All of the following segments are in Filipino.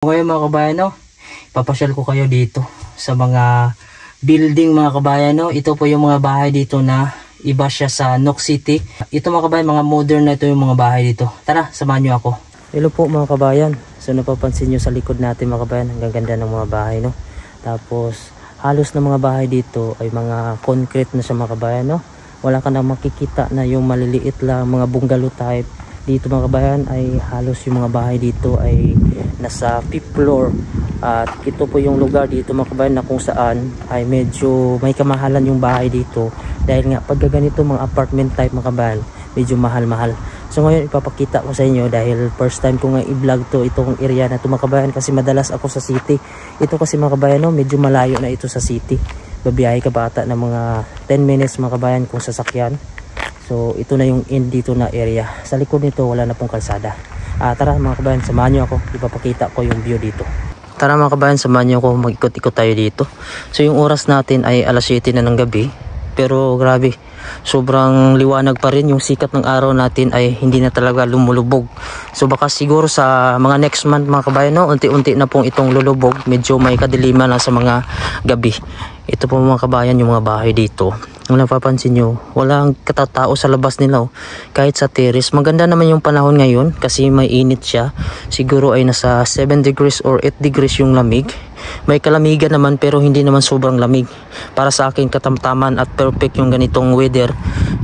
Ngayon mga kabayan, no, papasyal ko kayo dito sa mga building mga kabayan. No. Ito po yung mga bahay dito na iba siya sa Nook City. Ito mga kabayan, mga modern na ito yung mga bahay dito. Tara, samahan nyo ako. Hello po mga kabayan. So napapansin nyo sa likod natin mga kabayan, ang gaganda ng mga bahay. No? Tapos halos na mga bahay dito ay mga concrete na siya mga kabayan. No? Wala ka na makikita na yung maliliit lang mga bungalow type. Dito mga kabayan ay halos yung mga bahay dito ay nasa 5th floor. At ito po yung lugar dito mga kabayan na kung saan ay medyo may kamahalan yung bahay dito. Dahil nga pag ganito mga apartment type mga kabayan, medyo mahal-mahal. So ngayon ipapakita ko sa inyo dahil first time ko nga i-vlog to itong area na ito mga kabayan, kasi madalas ako sa city. Ito kasi mga kabayan, no, medyo malayo na ito sa city. Babiyahe ka bata na mga 10 minutes mga kabayan kung sasakyan. So ito na yung end dito na area. Sa likod nito wala na pong kalsada. Tara mga kabayan, samahan nyo ako. Ipapakita ko yung view dito. Tara mga kabayan, samahan nyo ako. Mag-ikot-ikot tayo dito. So yung oras natin ay alas 7 na ng gabi. Pero grabe, sobrang liwanag pa rin. Yung sikat ng araw natin ay hindi na talaga lumulubog. So baka siguro sa mga next month mga kabayan, no, unti-unti na pong itong lulubog. Medyo may kadiliman na sa mga gabi. Ito po mga kabayan yung mga bahay dito. Kung napapansin nyo, walang katatao sa labas nila. Oh. Kahit sa terrace, maganda naman yung panahon ngayon kasi may init siya. Siguro ay nasa 7 degrees or 8 degrees yung lamig. May kalamigan naman pero hindi naman sobrang lamig. Para sa akin katamtaman at perfect yung ganitong weather.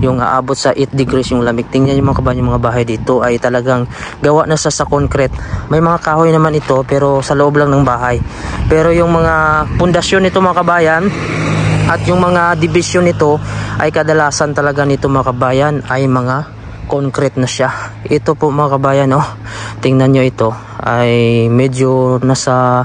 Yung aabot sa 8 degrees yung lamig. Tingnan nyo mga kabayan, yung mga bahay dito ay talagang gawa na sa concrete. May mga kahoy naman ito pero sa loob lang ng bahay. Pero yung mga pundasyon nito mga kabayan at yung mga division nito ay kadalasan talaga nito mga kabayan ay mga concrete na siya. Ito po mga kabayan, oh, tingnan nyo, ito ay medyo nasa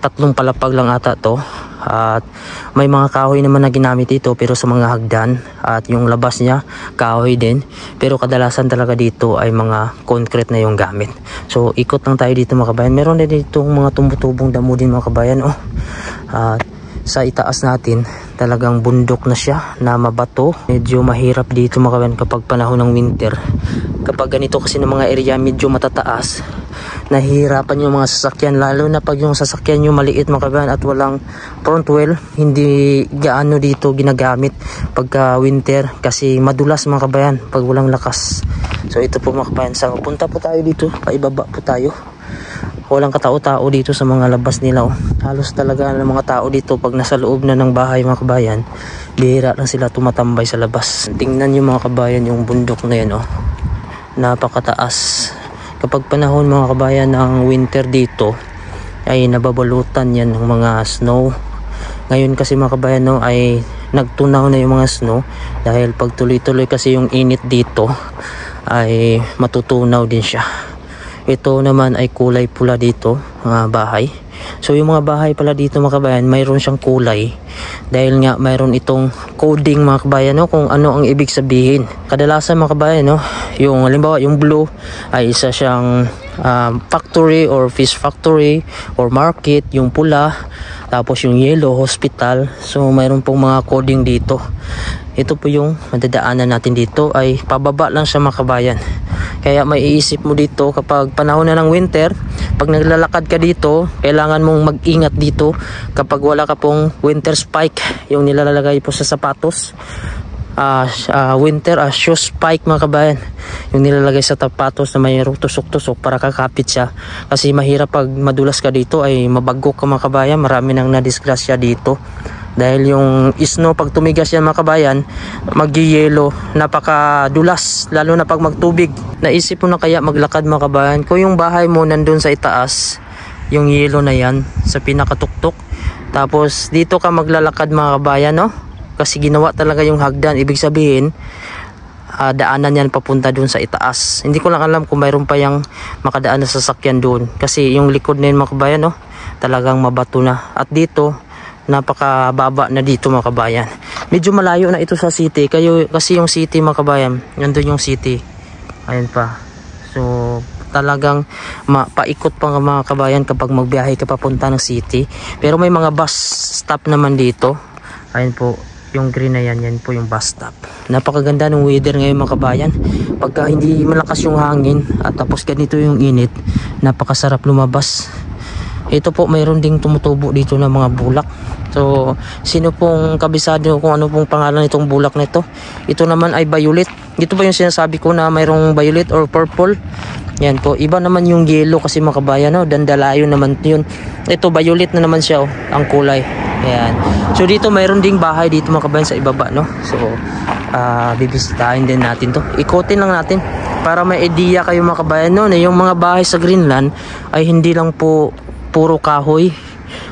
3 palapag lang ata to. At may mga kahoy naman na ginamit dito pero sa mga hagdan, at yung labas niya kahoy din, pero kadalasan talaga dito ay mga concrete na yung gamit. So ikot lang tayo dito mga kabayan. Meron din dito mga tumutubong damo din mga kabayan, oh. At sa itaas natin talagang bundok na siya na mabato. Medyo mahirap dito mga kabayan kapag panahon ng winter. Kapag ganito kasi ng mga area medyo matataas, nahihirapan yung mga sasakyan, lalo na pag yung sasakyan yung maliit mga kabayan at walang front wheel. Hindi gaano dito ginagamit pagka winter kasi madulas mga kabayan pag walang lakas. So ito po mga kabayan, sa punta po tayo dito, paibaba po tayo. Walang katao-tao dito sa mga labas nila. Oh. Halos talaga ng mga tao dito pag nasa loob na ng bahay mga kabayan, bihira lang sila tumatambay sa labas. Tingnan nyo mga kabayan yung bundok na yan, oh. Napakataas. Kapag panahon mga kabayan ng winter dito ay nababalutan yan ng mga snow. Ngayon kasi mga kabayan, no, ay nagtunaw na yung mga snow dahil pag tuloy-tuloy kasi yung init dito ay matutunaw din siya. Ito naman ay kulay pula dito, mga bahay. So yung mga bahay pala dito mga kabayan, mayroon siyang kulay dahil nga mayroon itong coding mga kabayan, no, kung ano ang ibig sabihin. Kadalasan mga kabayan, no, yung halimbawa yung blue ay isa siyang factory or fish factory or market, yung pula, tapos yung yellow hospital. So mayroon pong mga coding dito. Ito po yung madadaanan natin dito, ay pababa lang siya mga kabayan. Kaya may iisip mo dito kapag panahon na ng winter, pag naglalakad ka dito, kailangan mong mag-ingat dito kapag wala ka pong winter spike, yung nilalagay po sa sapatos. Winter shoe spike mga kabayan, yung nilalagay sa sapatos na mayroong tusok-tusok para kakapit siya. Kasi mahirap pag madulas ka dito ay mabagok ka mga kabayan. Marami nang nadisgrasya dito. Dahil yung snow pag tumigas yan mga kabayan, mag-yellow, napakadulas, lalo na pag magtubig. Naisip mo na kaya maglakad mga kabayan, kung yung bahay mo nandun sa itaas, yung yellow na yan, sa pinakatuktok. Tapos dito ka maglalakad mga kabayan, no? Kasi ginawa talaga yung hagdan, ibig sabihin, daanan yan papunta dun sa itaas. Hindi ko lang alam kung mayroon pa yung makadaan na sasakyan dun. Kasi yung likod na yun mga kabayan, no? Talagang mabato na. At dito, napakababa na dito mga kabayan. Medyo malayo na ito sa city kasi yung city mga kabayan, nandun yung city, ayun pa. So talagang paikot pa mga kabayan kapag magbiyahe ka papunta ng city. Pero may mga bus stop naman dito. Ayun po yung green na yan, yan po yung bus stop. Napakaganda ng weather ngayon mga kabayan. Pagka hindi malakas yung hangin at tapos ganito yung init, napakasarap lumabas. Ito po mayroon ding tumutubo dito na mga bulak. So sino pong kabisado kung ano pong pangalan nitong bulak na ito? Ito naman ay violet. Ito ba yung sinasabi ko na mayroong violet or purple? Yan po, iba naman yung yellow kasi mga kabayan, no? Dandalayo naman yun. Ito violet na naman siya, oh, ang kulay. Ayan. So dito mayroon ding bahay dito mga kabayan sa ibaba, no? So bibisitahin din natin to. Ikotin lang natin para may idea kayo mga kabayan, no, na yung mga bahay sa Greenland ay hindi lang po puro kahoy,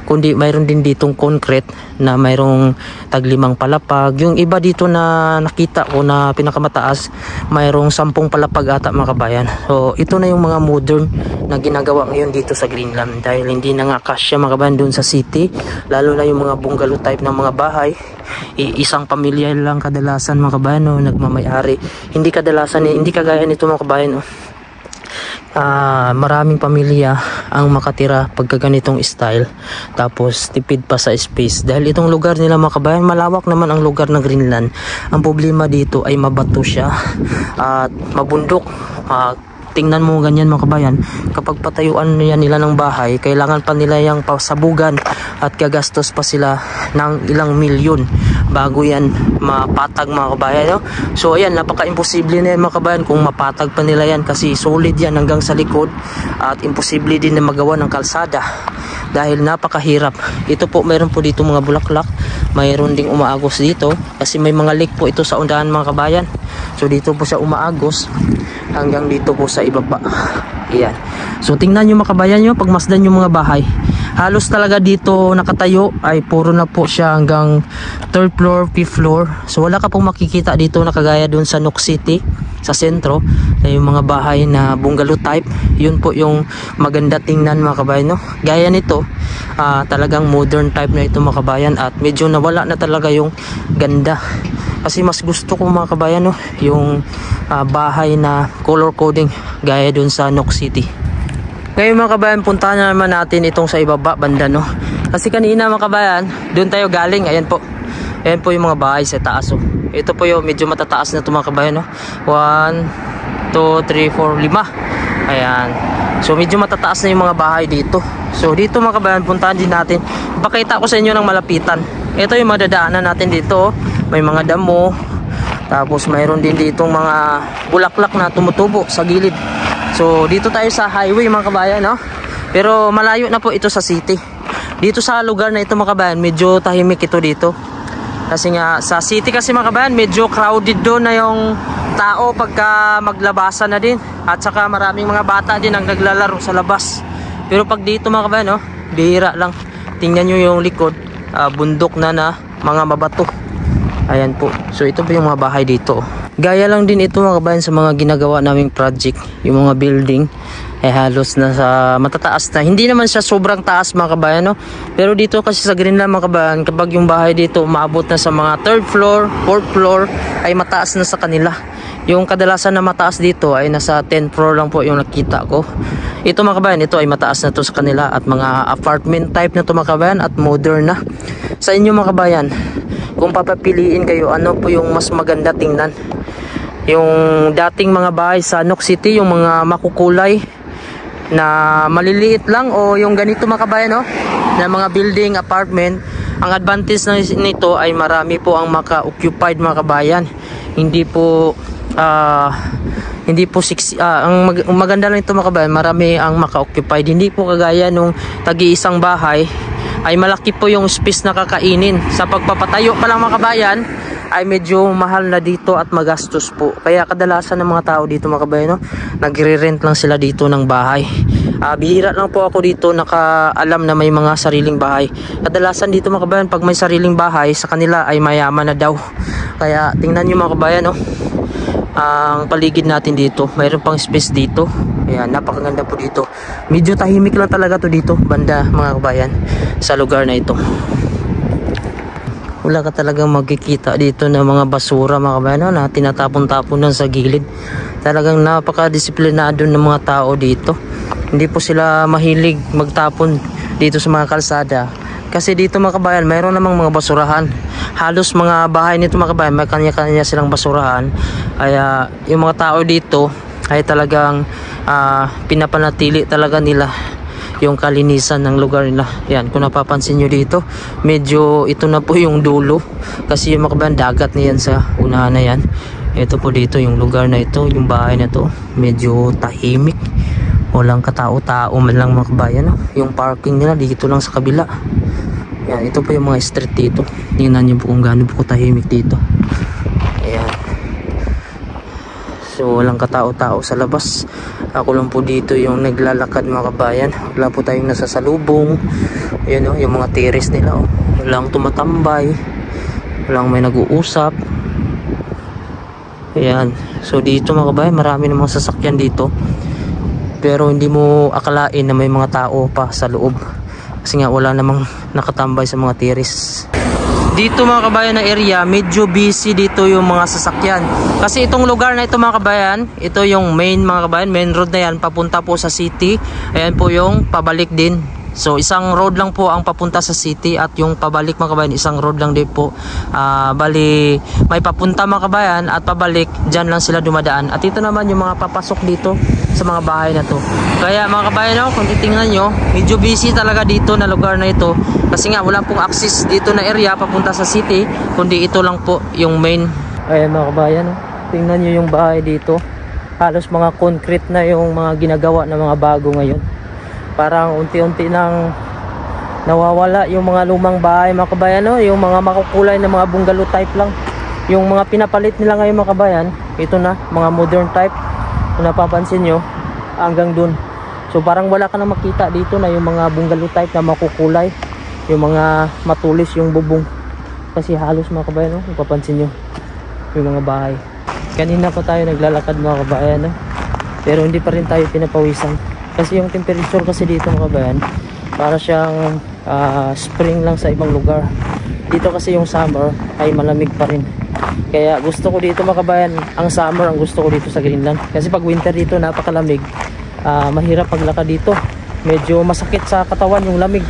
kundi mayroon din ditong concrete na mayroong taglimang palapag. Yung iba dito na nakita ko na pinakamataas, mayroong 10 palapag ata mga kabayan. So ito na yung mga modern na ginagawa ngayon dito sa Greenland dahil hindi na nga kasya mga kabayan dun sa city, lalo na yung mga bungalow type ng mga bahay. Isang pamilya lang kadalasan mga kabayan, no, nagmamayari. Hindi kadalasan, hindi kagaya nito mga kabayan, no. Maraming pamilya ang makatira pagka ganitong style, tapos tipid pa sa space dahil itong lugar nila mga kabayan, malawak naman ang lugar ng Greenland. Ang problema dito ay mabato siya at mabundok. Tingnan mo ganyan mga kabayan, kapag patayuan nila ng bahay, kailangan pa nila yung pasabugan at gagastos pa sila ng ilang milyon bago yan mapatag mga kabayan, no? So ayan, napaka-imposible na yan mga kabayan kung mapatag pa nila yan kasi solid yan hanggang sa likod at imposible din na magawa ng kalsada dahil napakahirap. Ito po, mayroon po dito mga bulaklak, mayroon ding umaagos dito kasi may mga lake po ito sa undahan mga kabayan. So dito po siya umaagos hanggang dito po sa ibaba. Ayan. So tingnan nyo mga kabayan nyo, pagmasdan yung mga bahay, halos talaga dito nakatayo ay puro na po siya hanggang 3rd floor, 5th floor. So wala ka pong makikita dito na kagaya dun sa Nook City sa sentro na yung mga bahay na bungalow type. Yun po yung maganda tingnan mga kabayan, no? Gaya nito, talagang modern type na ito mga kabayan at medyo nawala na talaga yung ganda. Kasi mas gusto ko mga kabayan, no, yung bahay na color coding gaya dun sa Nook City. Ngayon mga kabayan, puntahan na naman natin itong sa ibaba banda, no. Kasi kanina mga kabayan, dun tayo galing. Ayan po. Ayan po yung mga bahay sa taas, oh. Ito po yung medyo matataas na ito mga kabayan, no. 1, 2, 3, 4, 5. Ayan. So medyo matataas na yung mga bahay dito. So dito mga kabayan, puntahan din natin. Ipakita ko sa inyo ng malapitan. Ito yung madadaanan natin dito, oh. May mga damo, tapos mayroon din ditong mga bulaklak na tumutubo sa gilid. So dito tayo sa highway mga kabayan, no? Pero malayo na po ito sa city. Dito sa lugar na ito mga kabayan, medyo tahimik ito dito. Kasi nga sa city kasi mga kabayan, medyo crowded doon na yung tao pagka maglabasan na din. At saka maraming mga bata din ang naglalaro sa labas. Pero pag dito mga kabayan, no, bihira lang. Tingnan nyo yung likod, bundok na mga mabato. Ayan po. So ito po yung mga bahay dito. Gaya lang din ito mga kabayan sa mga ginagawa naming project. Yung mga building ay halos na sa matataas na. Hindi naman siya sobrang taas mga kabayan, no? Pero dito kasi sa Greenland mga kabayan, kapag yung bahay dito umabot na sa mga 3rd floor, 4th floor, ay mataas na sa kanila. Yung kadalasan na mataas dito ay nasa 10th floor lang po yung nakita ko. Ito mga kabayan, ito ay mataas na to sa kanila at mga apartment type na to mga kabayan at modern na. Sa inyo mga kabayan, kung papapiliin kayo, ano po yung mas maganda tingnan? Yung dating mga bahay sa Nook City, yung mga makukulay na maliliit lang, o yung ganito mga kabayan, no, na mga building, apartment. Ang advantage nito ay marami po ang maka-occupied mga kabayan. Hindi po ang maganda lang ito mga kabayan, marami ang maka-occupied. Hindi po kagaya nung tagi-isang bahay ay malaki po yung space na kakainin. Sa pagpapatayo pa lang mga kabayan ay medyo mahal na dito at magastos po. Kaya kadalasan ng mga tao dito mga kabayan, no, nagre-rent lang sila dito ng bahay. Bihira lang po ako dito nakaalam na may mga sariling bahay. Kadalasan dito mga kabayan, pag may sariling bahay sa kanila ay mayaman na daw. Kaya tingnan nyo mga kabayan, no, ang paligid natin dito, mayroon pang space dito. Ayan, napakaganda po dito. Medyo tahimik lang talaga to dito banda mga kabayan sa lugar na ito. Wala ka talagang magkikita dito ng mga basura mga kabayan, no, na tinatapon-tapon lang sa gilid. Talagang napaka-disiplinado ng mga tao dito. Hindi po sila mahilig magtapon dito sa mga kalsada. Kasi dito mga kabayan, mayroon namang mga basurahan. Halos mga bahay nito mga kabayan, may kanya-kanya silang basurahan. Kaya yung mga tao dito ay talagang pinapanatili talaga nila yung kalinisan ng lugar nila. Yan, kung napapansin nyo dito, medyo ito na po yung dulo kasi yung mga kabayan, dagat na yan sa unahan na yan. Ito po dito yung lugar na ito, yung bahay na to, medyo tahimik, walang katao-tao man lang mga kabayan, no? Yung parking nila dito lang sa kabila. Yan, ito po yung mga street dito. Tingnan nyo po kung gaano po tahimik dito. Ayan. So walang katao-tao sa labas. Ako lang po dito yung naglalakad mga kabayan. Wala po tayong nasasalubong. Ayan o, yung mga terrace nila o. Walang tumatambay. Walang may nag-uusap. Ayan. So dito mga kabayan, marami namang sasakyan dito. Pero hindi mo akalain na may mga tao pa sa loob. Kasi nga wala namang nakatambay sa mga terrace. Dito mga kabayan na area, medyo busy dito yung mga sasakyan. Kasi itong lugar na ito mga kabayan, ito yung main mga kabayan, main road na yan, papunta po sa city. Ayan po yung pabalik din. So isang road lang po ang papunta sa city at yung pabalik mga kabayan, isang road lang din po. Bali, may papunta mga kabayan at pabalik, dyan lang sila dumadaan. At ito naman yung mga papasok dito sa mga bahay na to. Kaya mga kabayan, no, kung titingnan nyo, medyo busy talaga dito na lugar na ito. Kasi nga wala pong access dito na area papunta sa city, kundi ito lang po yung main. Ayan mga kabayan, no, tingnan nyo yung bahay dito. Halos mga concrete na yung mga ginagawa ng mga bago ngayon. Parang unti-unti nang nawawala yung mga lumang bahay mga kabayan, no? Yung mga makukulay na mga bungalow type lang. Yung mga pinapalit nila ngayon mga kabayan, ito na, mga modern type. Kung napapansin nyo, hanggang dun. So parang wala ka na makita dito na yung mga bungalow type na makukulay. Yung mga matulis yung bubong. Kasi halos mga kabayan, no? Napapansin nyo yung mga bahay. Kanina pa tayo naglalakad mga kabayan, no? Pero hindi pa rin tayo pinapawisan. Kasi yung temperature kasi dito mga kabayan, para siyang spring lang sa ibang lugar. Dito kasi yung summer ay malamig pa rin. Kaya gusto ko dito mga kabayan, ang summer ang gusto ko dito sa Greenland. Kasi pag winter dito napakalamig, mahirap paglakad dito. Medyo masakit sa katawan yung lamig.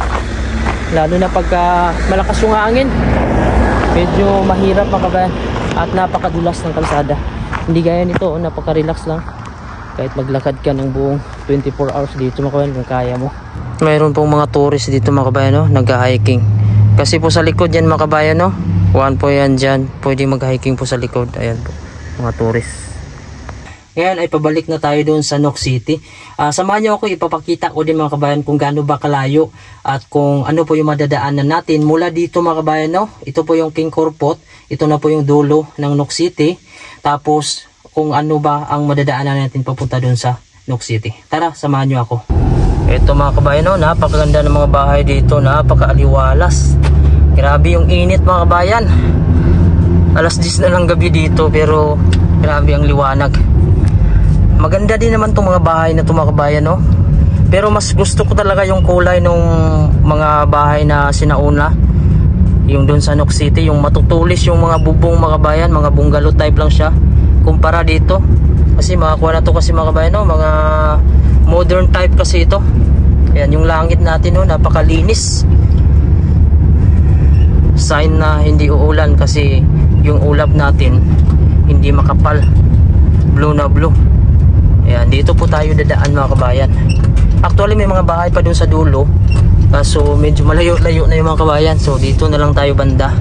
Lalo na pagka malakas yung hangin, medyo mahirap mga kabayan. At napakadulas ng kalsada. Hindi gaya nito, napaka-relax lang. Kahit maglakad ka ng buong 24 hours dito mga kabayan, kung kaya mo. Mayroon pong mga tourist dito mga kabayan, no? Nag-hiking. Kasi po sa likod yan mga kabayan, no? One po yan dyan. Pwede mag-hiking po sa likod. Ayan po, mga tourist. Ngayon ay pabalik na tayo doon sa Nook City. Samahan nyo ako, ipapakita ko din mga kabayan kung gaano ba kalayo at kung ano po yung madadaanan natin mula dito mga kabayan, no? Ito po yung King Korpot. Ito na po yung dulo ng Nook City. Tapos kung ano ba ang madadaanan natin papunta doon sa Nook City. Tara, samahan nyo ako. Ito mga kabayan, no? Napakaganda ng mga bahay dito. Napakaaliwalas. Grabe yung init mga kabayan. Alas 10 na lang gabi dito pero grabe ang liwanag. Maganda din naman itong mga bahay na ito mga kabayan, no? Pero mas gusto ko talaga yung kulay ng mga bahay na sinauna. Yung doon sa Nook City, yung matutulis yung mga bubong mga kabayan, mga bungalow type lang siya. Kumpara dito. Kasi makakuha na to kasi mga kabayan, no? Mga modern type kasi ito. Ayan yung langit natin, no? Napakalinis. Sign na hindi uulan kasi yung ulap natin hindi makapal. Blue na blue. Ayan, dito po tayo dadaan mga kabayan. Actually may mga bahay pa dun sa dulo. So medyo malayo-layo na yung mga kabayan. So dito na lang tayo banda.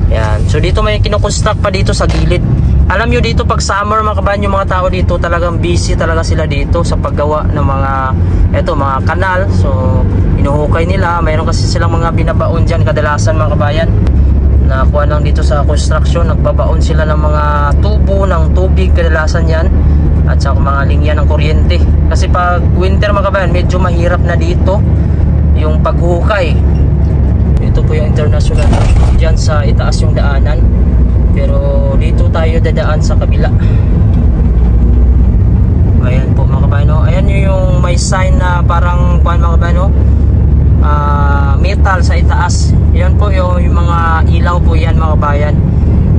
Ayan. So dito may kinoconstruct pa dito sa gilid. Alam nyo dito pag summer mga kabayan, yung mga tao dito talagang busy talaga sila dito sa paggawa ng mga mga kanal. So inuhukay nila. Mayroon kasi silang mga binabaon dyan kadalasan mga kabayan. Nakuha lang dito sa construction. Nagbabaon sila ng mga tubo ng tubig kadalasan yan. At saka mga linya ng kuryente. Kasi pag winter mga kabayan, medyo mahirap na dito yung paghukay. Ito po yung international dyan sa itaas yung daanan. Pero dito tayo dadaan sa kabila. Ayan po mga kabayan, no? Ayan yung may sign na parang mga kabayan, no? Metal sa itaas. Yan po yung mga ilaw po yan mga kabayan.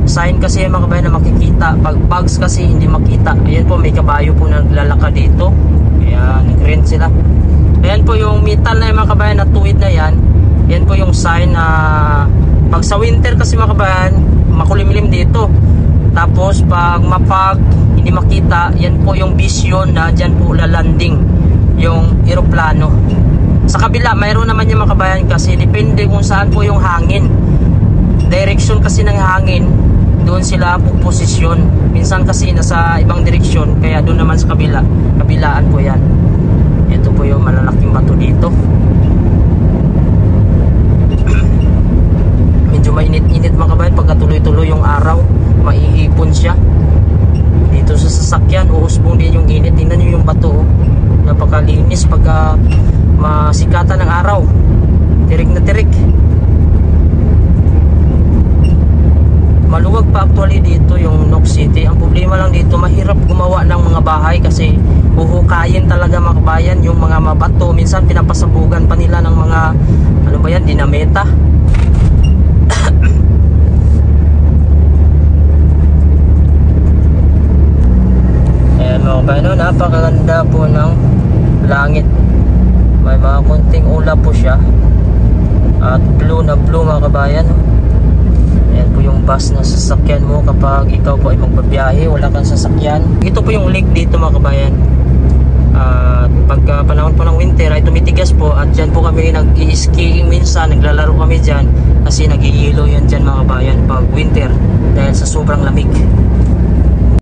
Sign kasi mga kabayan na makikita. Pag bugs kasi hindi makita. Ayan po may kabayo po naglalakad dito. Ayan, nag-rent sila. Ayan po yung metal na yung mga kabayan na tuwid na yan. Yan po yung sign na pag sa winter kasi mga kabayan makulimlim dito. Tapos pag hindi makita, yan po yung vision na dyan po lalanding yung eroplano Sa kabila, mayroon naman yung mga kabayan kasi depende kung saan po yung hangin. Direction kasi ng hangin, doon sila po posisyon. Minsan kasi nasa ibang direksyon, kaya doon naman sa kabila, kabilaan po yan. Ito po yung malalaking bato dito. Medyo mainit-init mga kabayan, pagka tuloy-tuloy yung araw, maiipon siya. Dito sa sasakyan, uusbong din yung init. Tingnan nyo yung bato, oh. Napakalinis pagka masikatan ng araw. Tirik na tirik. Maluwag pa actually dito yung Nox City. Ang problema lang dito, mahirap gumawa ng mga bahay kasi huhukayin talaga mga kabayan yung mga mabato. Minsan pinapasabugan pa nila ng mga ano ba yan, dinameta. Ayan mga kabayan, napakaganda po ng langit. May mga konting ulap po siya at blue na blue mga kabayan. Ayan po yung bus na sasakyan mo kapag ikaw po ay magbabiyahe, wala kang sasakyan. Ito po yung lake dito mga kabayan. Pagka panahon po ng winter ay tumitigas po at dyan po kami nag-i-skiing minsan, naglalaro kami dyan kasi nag-iilo yan dyan mga kabayan pag winter dahil sa sobrang lamig.